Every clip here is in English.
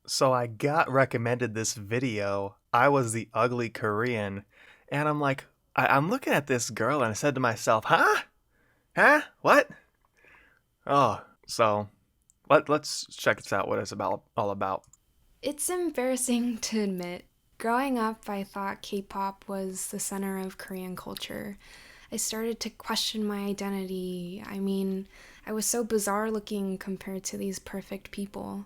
So I got recommended this video. I was the ugly Korean, and I'm like, I'm looking at this girl, and I said to myself, "Huh? Huh? What?" Oh, so let's check this out. What it's about all about. It's embarrassing to admit. Growing up, I thought K pop was the center of Korean culture. I started to question my identity. I was so bizarre looking compared to these perfect people.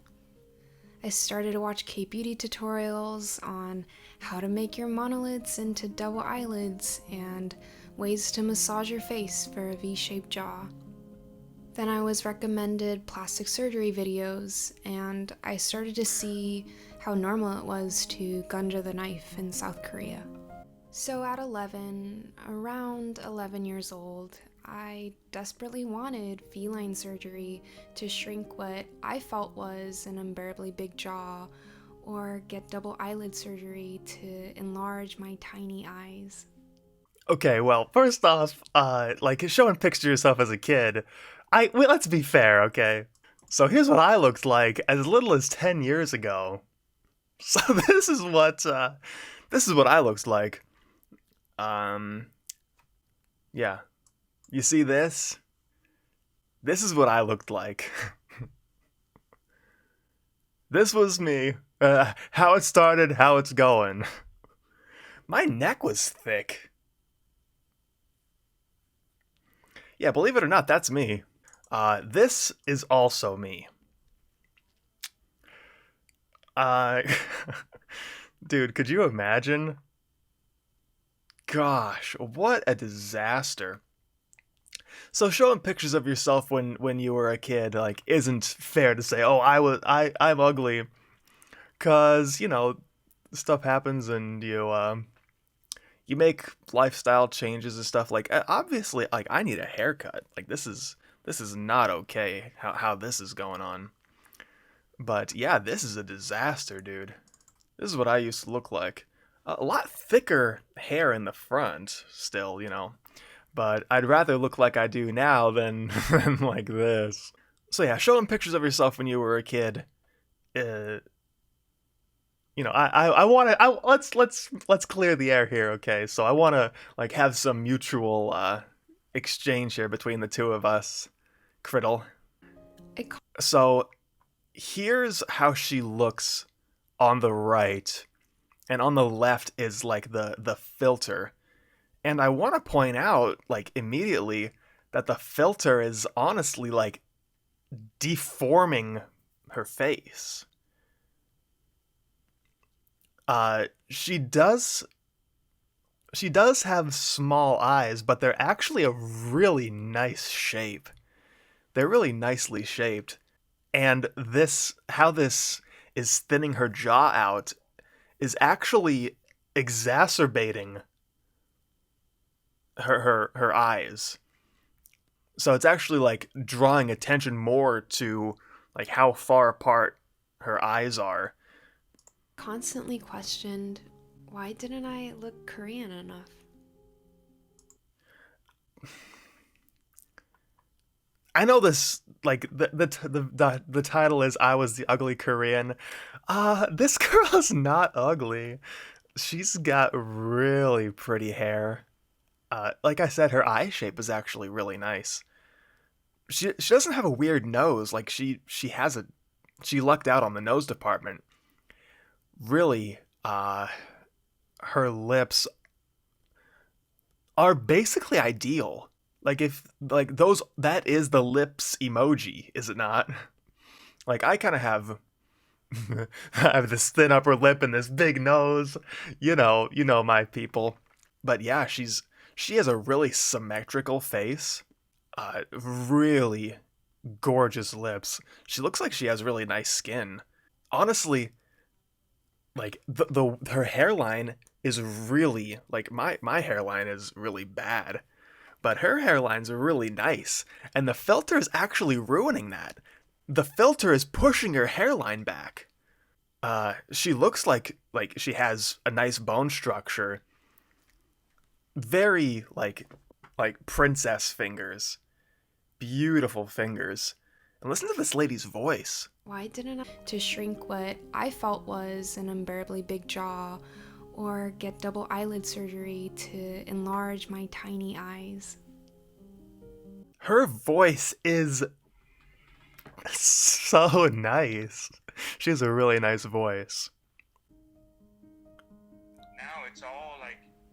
I started to watch K beauty tutorials on how to make your monolids into double eyelids and ways to massage your face for a V shaped jaw. Then I was recommended plastic surgery videos, and I started to see how normal it was to gunja the knife in South Korea. So at 11, around 11 years old, I desperately wanted feline surgery to shrink what I felt was an unbearably big jaw, or get double eyelid surgery to enlarge my tiny eyes. Okay, well, first off, like showing pictures of yourself as a kid. Let's be fair, okay? So here's what I looked like as little as 10 years ago. So this is what I looked like. Um, yeah. You see this? This is what I looked like. This was me. How it started, how it's going. My neck was thick. Yeah, believe it or not, that's me. This is also me. Uh, dude, could you imagine? Gosh, what a disaster. So showing pictures of yourself when you were a kid like isn't fair to say, "Oh, I'm ugly." Cuz, stuff happens and you make lifestyle changes and stuff like obviously like I need a haircut. Like this is not okay how this is going on. But yeah, this is a disaster, dude. This is what I used to look like. A lot thicker hair in the front still, but I'd rather look like I do now than than like this. So yeah, showing pictures of yourself when you were a kid. Uh, I want to. Let's clear the air here, okay? So I want to like have some mutual exchange here between the two of us, Criddle. It So here's how she looks on the right, and on the left is like the filter. And I want to point out like immediately that the filter is honestly like deforming her face. She does have small eyes, but they're actually a really nice shape. They're really nicely shaped. And this how this is thinning her jaw out is actually exacerbating her eyes. So it's actually like drawing attention more to like how far apart her eyes are. constantly questioned, why didn't I look Korean enough? I know this like the title is I was the ugly Korean. This girl is not ugly. She's got really pretty hair. Like I said, her eye shape is actually really nice. She doesn't have a weird nose. Like she lucked out on the nose department. Really, her lips are basically ideal. Like if like those that is the lips emoji, is it not? Like I kind of have I have this thin upper lip and this big nose. You know my people. But yeah, she has a really symmetrical face. Really gorgeous lips. She looks like she has really nice skin. Honestly, like the her hairline is really like my hairline is really bad, but her hairline's really nice, and the filter is actually ruining that. The filter is pushing her hairline back. She looks like she has a nice bone structure, very like princess fingers, beautiful fingers. And listen to this lady's voice. Why didn't I to shrink what I felt was an unbearably big jaw or get double eyelid surgery to enlarge my tiny eyes? Her voice is so nice. She has a really nice voice.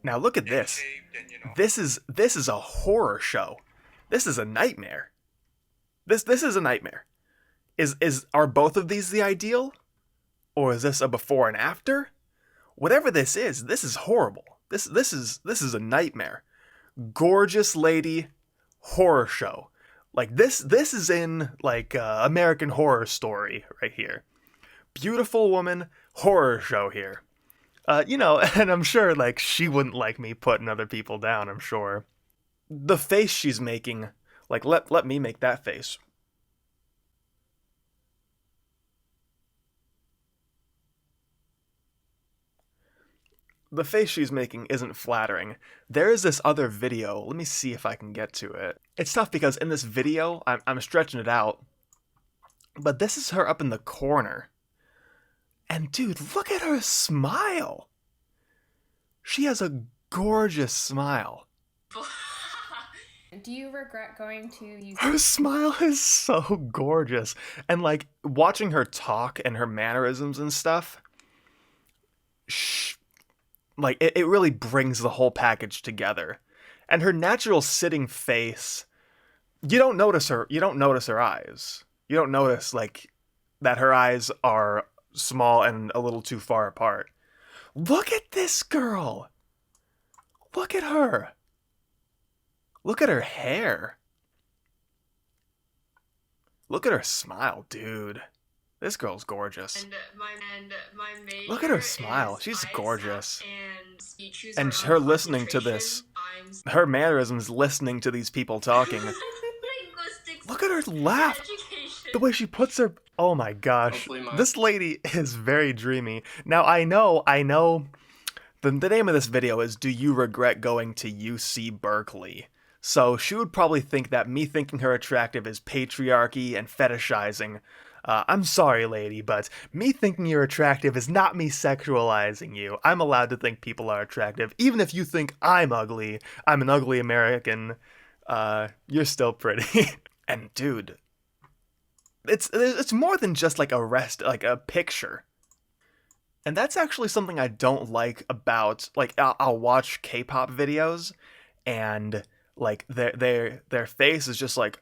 Now look at this. This is a horror show. This is a nightmare. This is a nightmare. Is are both of these the ideal? Or is this a before and after? Whatever this is horrible. This is a nightmare. Gorgeous lady, horror show. Like this is in like American Horror Story right here. Beautiful woman, horror show here. And I'm sure like she wouldn't like me putting other people down, I'm sure. The face she's making, like let me make that face. The face she's making isn't flattering. There is this other video. Let me see if I can get to it. It's tough because in this video, I'm stretching it out, but this is her up in the corner. And dude, look at her smile. She has a gorgeous smile. Do you regret going to use Her smile is so gorgeous. And like watching her talk and her mannerisms and stuff, like it really brings the whole package together. And her natural sitting face, you don't notice her eyes. You don't notice like that her eyes are small and a little too far apart. Look at this girl. Look at her. Look at her hair. Look at her smile, dude. This girl's gorgeous. Look at her smile. She's gorgeous. And her listening to this, her mannerisms listening to these people talking. Look at her laugh. The way she puts her... Oh my gosh. This lady is very dreamy. Now, I know... The name of this video is Do You Regret Going to UC Berkeley? So she would probably think that me thinking her attractive is patriarchy and fetishizing. I'm sorry, lady, but me thinking you're attractive is not me sexualizing you. I'm allowed to think people are attractive. Even if you think I'm ugly, I'm an ugly American, you're still pretty. And dude, it's more than just like a picture. And that's actually something I don't like about, like, I'll watch K-pop videos, and like their face is just like,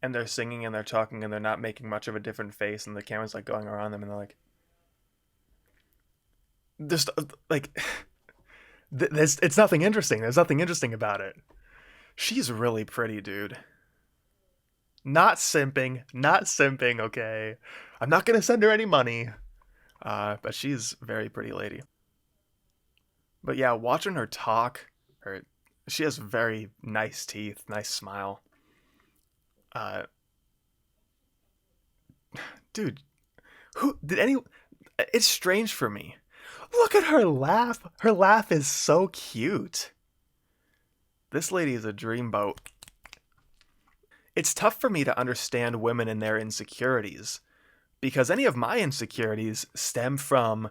and they're singing and they're talking and they're not making much of a different face, and the camera's like going around them and they're like, just like, it's nothing interesting. There's nothing interesting about it. She's really pretty, dude. Not simping, okay? I'm not gonna send her any money. But she's a very pretty lady. But yeah, watching her talk, she has very nice teeth, nice smile. Dude, it's strange for me. Look at her laugh. Her laugh is so cute. This lady is a dreamboat. It's tough for me to understand women and their insecurities, because any of my insecurities stem from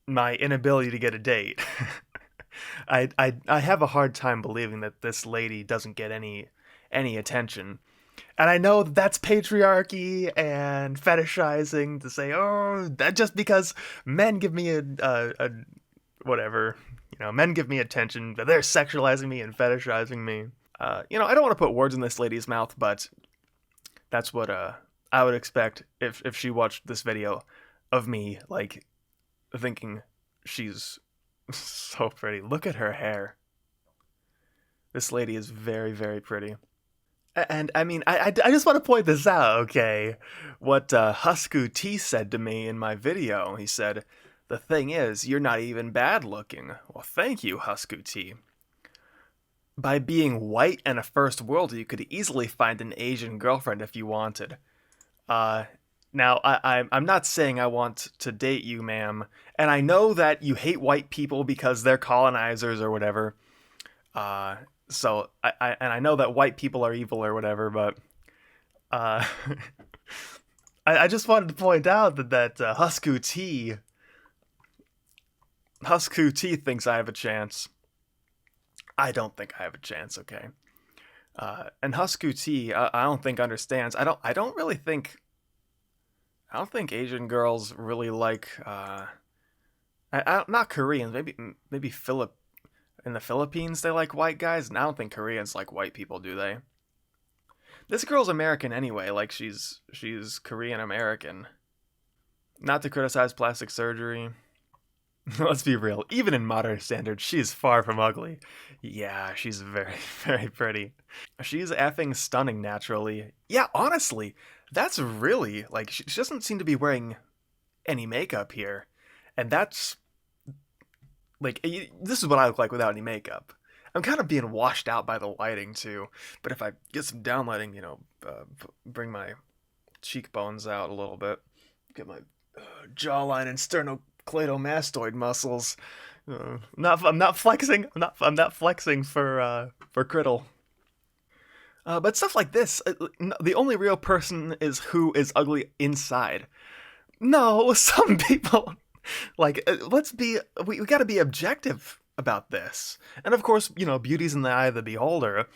my inability to get a date. I have a hard time believing that this lady doesn't get any attention. And I know that's patriarchy and fetishizing to say, oh, that just because men give me a whatever, men give me attention, but they're sexualizing me and fetishizing me. I don't want to put words in this lady's mouth, but that's what I would expect if she watched this video of me, like, thinking she's so pretty. Look at her hair. This lady is very, very pretty. And I mean, I just want to point this out, okay? What Husku T said to me in my video. He said, "The thing is, you're not even bad looking." Well, thank you, Husku T. By being white and a first worlder, you could easily find an Asian girlfriend if you wanted. Now, I'm not saying I want to date you, ma'am, and I know that you hate white people because they're colonizers or whatever. So I know that white people are evil or whatever, but uh, I just wanted to point out that Husku T thinks I have a chance. I don't think I have a chance. Okay. And Husku T, I don't think understands. I don't think Asian girls really like. Not Koreans. Maybe in the Philippines they like white guys, and I don't think Koreans like white people, do they? This girl's American anyway. Like she's Korean American. Not to criticize plastic surgery. Let's be real. Even in modern standards, she is far from ugly. Yeah, she's very, very pretty. She's effing stunning naturally. Yeah, honestly, that's really, like, she doesn't seem to be wearing any makeup here. And that's, like, this is what I look like without any makeup. I'm kind of being washed out by the lighting, too. But if I get some downlighting, bring my cheekbones out a little bit, get my jawline and sternocleidomastoid muscles. I'm not flexing. I'm not flexing for Criddle. But stuff like this, the only real person is who is ugly inside. No, some people like we got to be objective about this. And of course, beauty's in the eye of the beholder.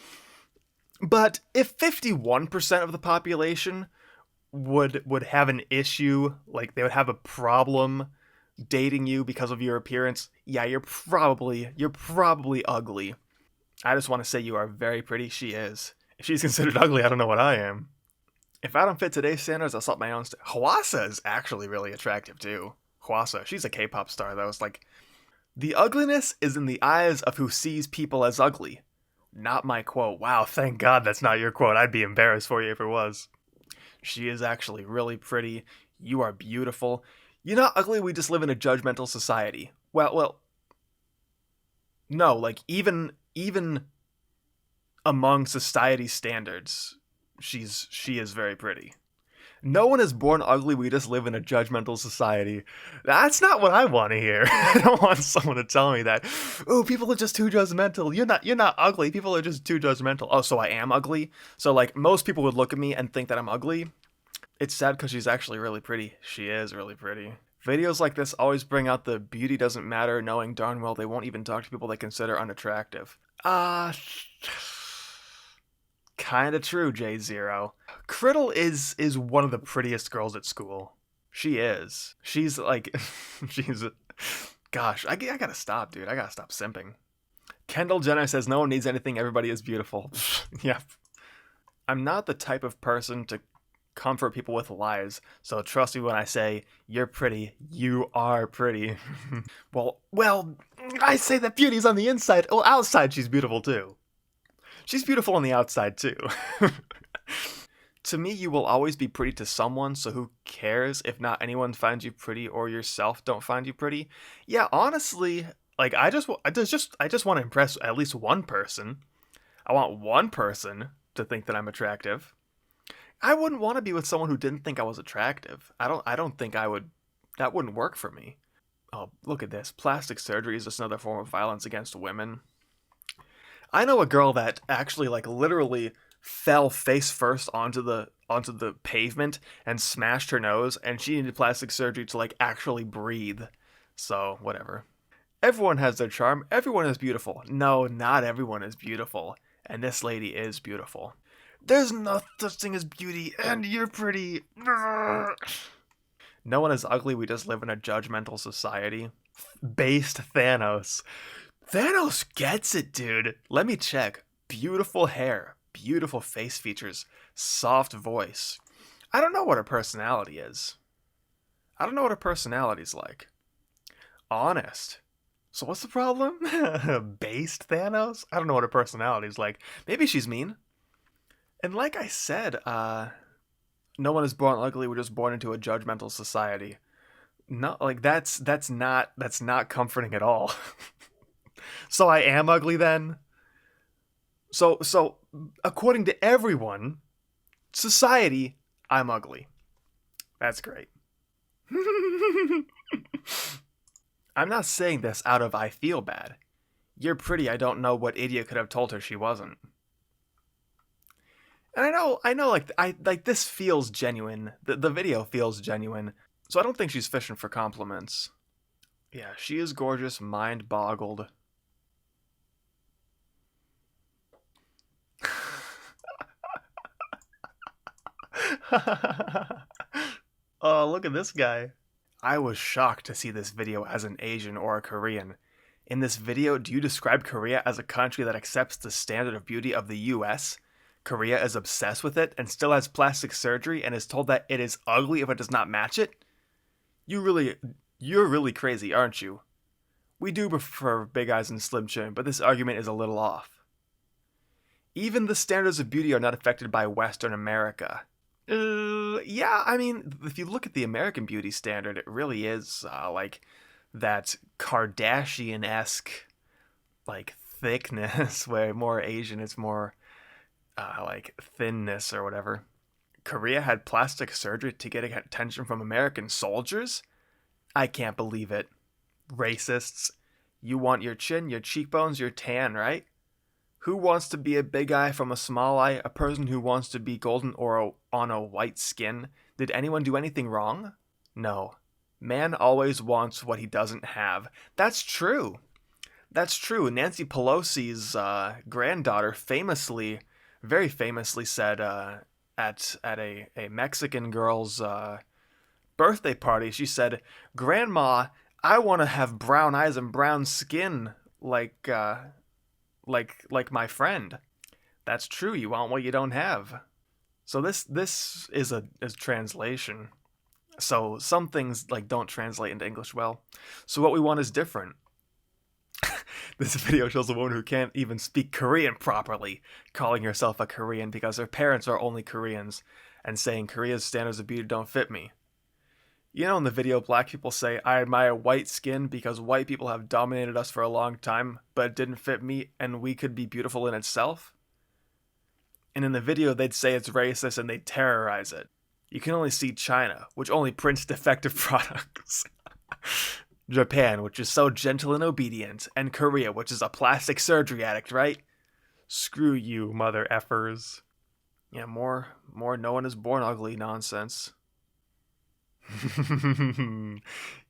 But if 51% of the population would have an issue, like they would have a problem dating you because of your appearance, yeah, you're probably ugly. I just want to say you are very pretty. She is. If she's considered ugly, I don't know what I am. If I don't fit today's standards, I'll set my own. Hwasa is actually really attractive too. Hwasa, she's a K-pop star though. It's like the ugliness is in the eyes of who sees people as ugly. Not my quote. Wow, thank God that's not your quote. I'd be embarrassed for you if it was. She is actually really pretty. You are beautiful. You're not ugly. We just live in a judgmental society. Well, no. Like even among society standards, she is very pretty. No one is born ugly. We just live in a judgmental society. That's not what I want to hear. I don't want someone to tell me that. Oh, people are just too judgmental. You're not ugly. People are just too judgmental. Oh, so I am ugly. So like most people would look at me and think that I'm ugly. It's sad because she's actually really pretty. She is really pretty. Videos like this always bring out the beauty doesn't matter, knowing darn well they won't even talk to people they consider unattractive. Kinda true, J0. Criddle is one of the prettiest girls at school. She is. She's like, she's. Gosh, I gotta stop, dude. I gotta stop simping. Kendall Jenner says no one needs anything. Everybody is beautiful. Yep. I'm not the type of person to comfort people with lies, so trust me when I say you're pretty. You are pretty. well, I say that beauty's on the inside. Well, outside she's beautiful too. She's beautiful on the outside too. To me, you will always be pretty to someone, so who cares if not anyone finds you pretty or yourself don't find you pretty? Yeah, honestly, like I just want to impress at least one person. I want one person to think that I'm attractive. I wouldn't want to be with someone who didn't think I was attractive. I don't think I would. That wouldn't work for me. Oh, look at this. Plastic surgery is just another form of violence against women. I know a girl that actually like literally fell face first onto the pavement and smashed her nose, and she needed plastic surgery to like actually breathe. So, whatever. Everyone has their charm. Everyone is beautiful. No, not everyone is beautiful. And this lady is beautiful. There's no such thing as beauty, and you're pretty. No one is ugly. We just live in a judgmental society. Based Thanos. Thanos gets it, dude. Let me check. Beautiful hair, beautiful face features, soft voice. I don't know what her personality is. I don't know what her personality's like. Honest. So what's the problem? Based Thanos? I don't know what her personality's like. Maybe she's mean. And like I said, no one is born ugly. We're just born into a judgmental society. No, like that's not comforting at all. So I am ugly then. So according to everyone, society, I'm ugly. That's great. I'm not saying this out of I feel bad. You're pretty, I don't know what idiot could have told her she wasn't. And I know, like this feels genuine. The video feels genuine, so I don't think she's fishing for compliments. Yeah, she is gorgeous, mind boggled. Oh, look at this guy. I was shocked to see this video as an Asian or a Korean. In this video, do you describe Korea as a country that accepts the standard of beauty of the US? Korea is obsessed with it and still has plastic surgery and is told that it is ugly if it does not match it? You really, you're really crazy, aren't you? We do prefer big eyes and slim chin, but this argument is a little off. Even the standards of beauty are not affected by Western America. Yeah, I mean, if you look at the American beauty standard, it really is like that Kardashian esque like thickness, where more Asian, it's more like thinness or whatever. Korea had plastic surgery to get attention from American soldiers? I can't believe it. Racists. You want your chin, your cheekbones, your tan, right? Who wants to be a big eye from a small eye? A person who wants to be golden or on a white skin? Did anyone do anything wrong? No. Man always wants what he doesn't have. That's true. That's true. Nancy Pelosi's granddaughter famously, very famously said at a Mexican girl's birthday party, she said, "Grandma, I want to have brown eyes and brown skin like my friend." That's true. You want what you don't have. So this is a translation. So some things like don't translate into English well. So what we want is different. This video shows a woman who can't even speak Korean properly, calling herself a Korean because her parents are only Koreans, and saying Korea's standards of beauty don't fit me. You know, in the video, black people say, I admire white skin because white people have dominated us for a long time, but it didn't fit me and we could be beautiful in itself? And in the video, they'd say it's racist and they'd terrorize it. You can only see China, which only prints defective products. Japan, which is so gentle and obedient, and Korea, which is a plastic surgery addict, right? Screw you, mother effers. Yeah, more no one is born ugly nonsense. Even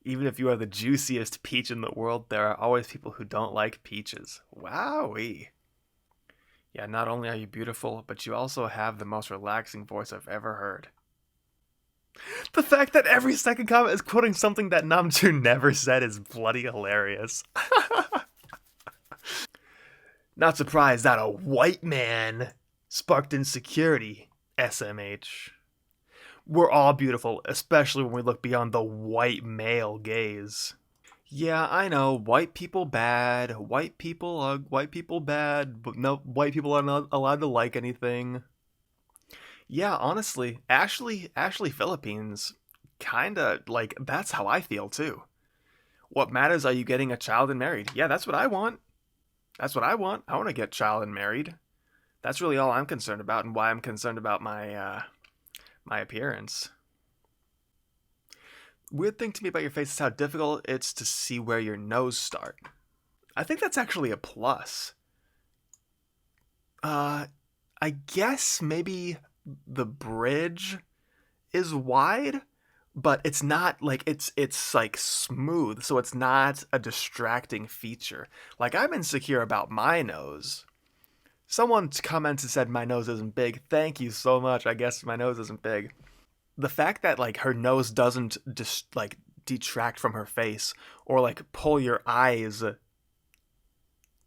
if you are the juiciest peach in the world, there are always people who don't like peaches. Wowee. Yeah, not only are you beautiful, but you also have the most relaxing voice I've ever heard. The fact that every second comment is quoting something that Namjoon never said is bloody hilarious. Not surprised that a white man sparked insecurity, SMH. We're all beautiful, especially when we look beyond the white male gaze. Yeah, I know, white people bad, white people bad, but no, white people are not allowed to like anything. Yeah, honestly, Ashley Philippines, kinda like that's how I feel too. What matters are you getting a child and married? Yeah, that's what I want. That's what I want. I want to get child and married. That's really all I'm concerned about, and why I'm concerned about my appearance. Weird thing to me about your face is how difficult it's to see where your nose start. I think that's actually a plus. Uh, I guess maybe the bridge is wide, but it's not like it's like smooth, so it's not a distracting feature. Like I'm insecure about my nose. Someone commented and said my nose isn't big. Thank you so much. I guess my nose isn't big. The fact that like her nose doesn't just like detract from her face or like pull your eyes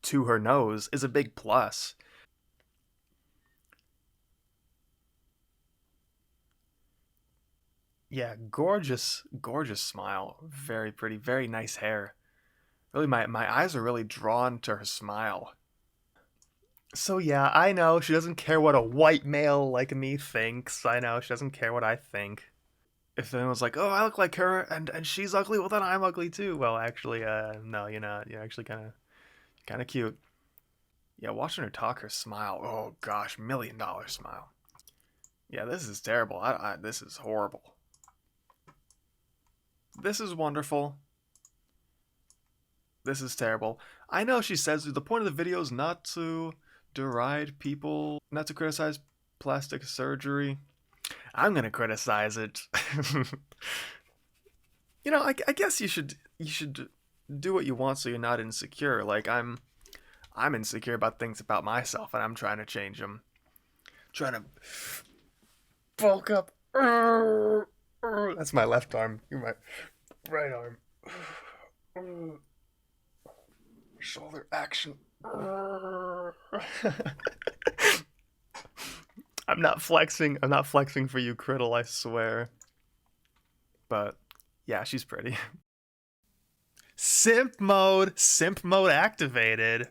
to her nose is a big plus. Yeah, gorgeous, gorgeous smile. Very pretty, very nice hair. Really, my eyes are really drawn to her smile. So yeah, I know she doesn't care what a white male like me thinks. I know she doesn't care what I think. If anyone's like, "Oh, I look like her," and she's ugly, well then I'm ugly too. Well, actually, no, you're not. You're actually kind of cute. Yeah, watching her talk, her smile. Oh gosh, $1 million smile. Yeah, this is terrible. This is horrible. This is wonderful. This is terrible. I know she says the point of the video is not to deride people, not to criticize plastic surgery. I'm gonna criticize it. I guess you should do what you want so you're not insecure. Like I'm insecure about things about myself, and I'm trying to change them. Trying to bulk up. That's my left arm. You're my right arm. Shoulder action. I'm not flexing. I'm not flexing for you, Criddle, I swear. But yeah, she's pretty. Simp mode. Simp mode activated.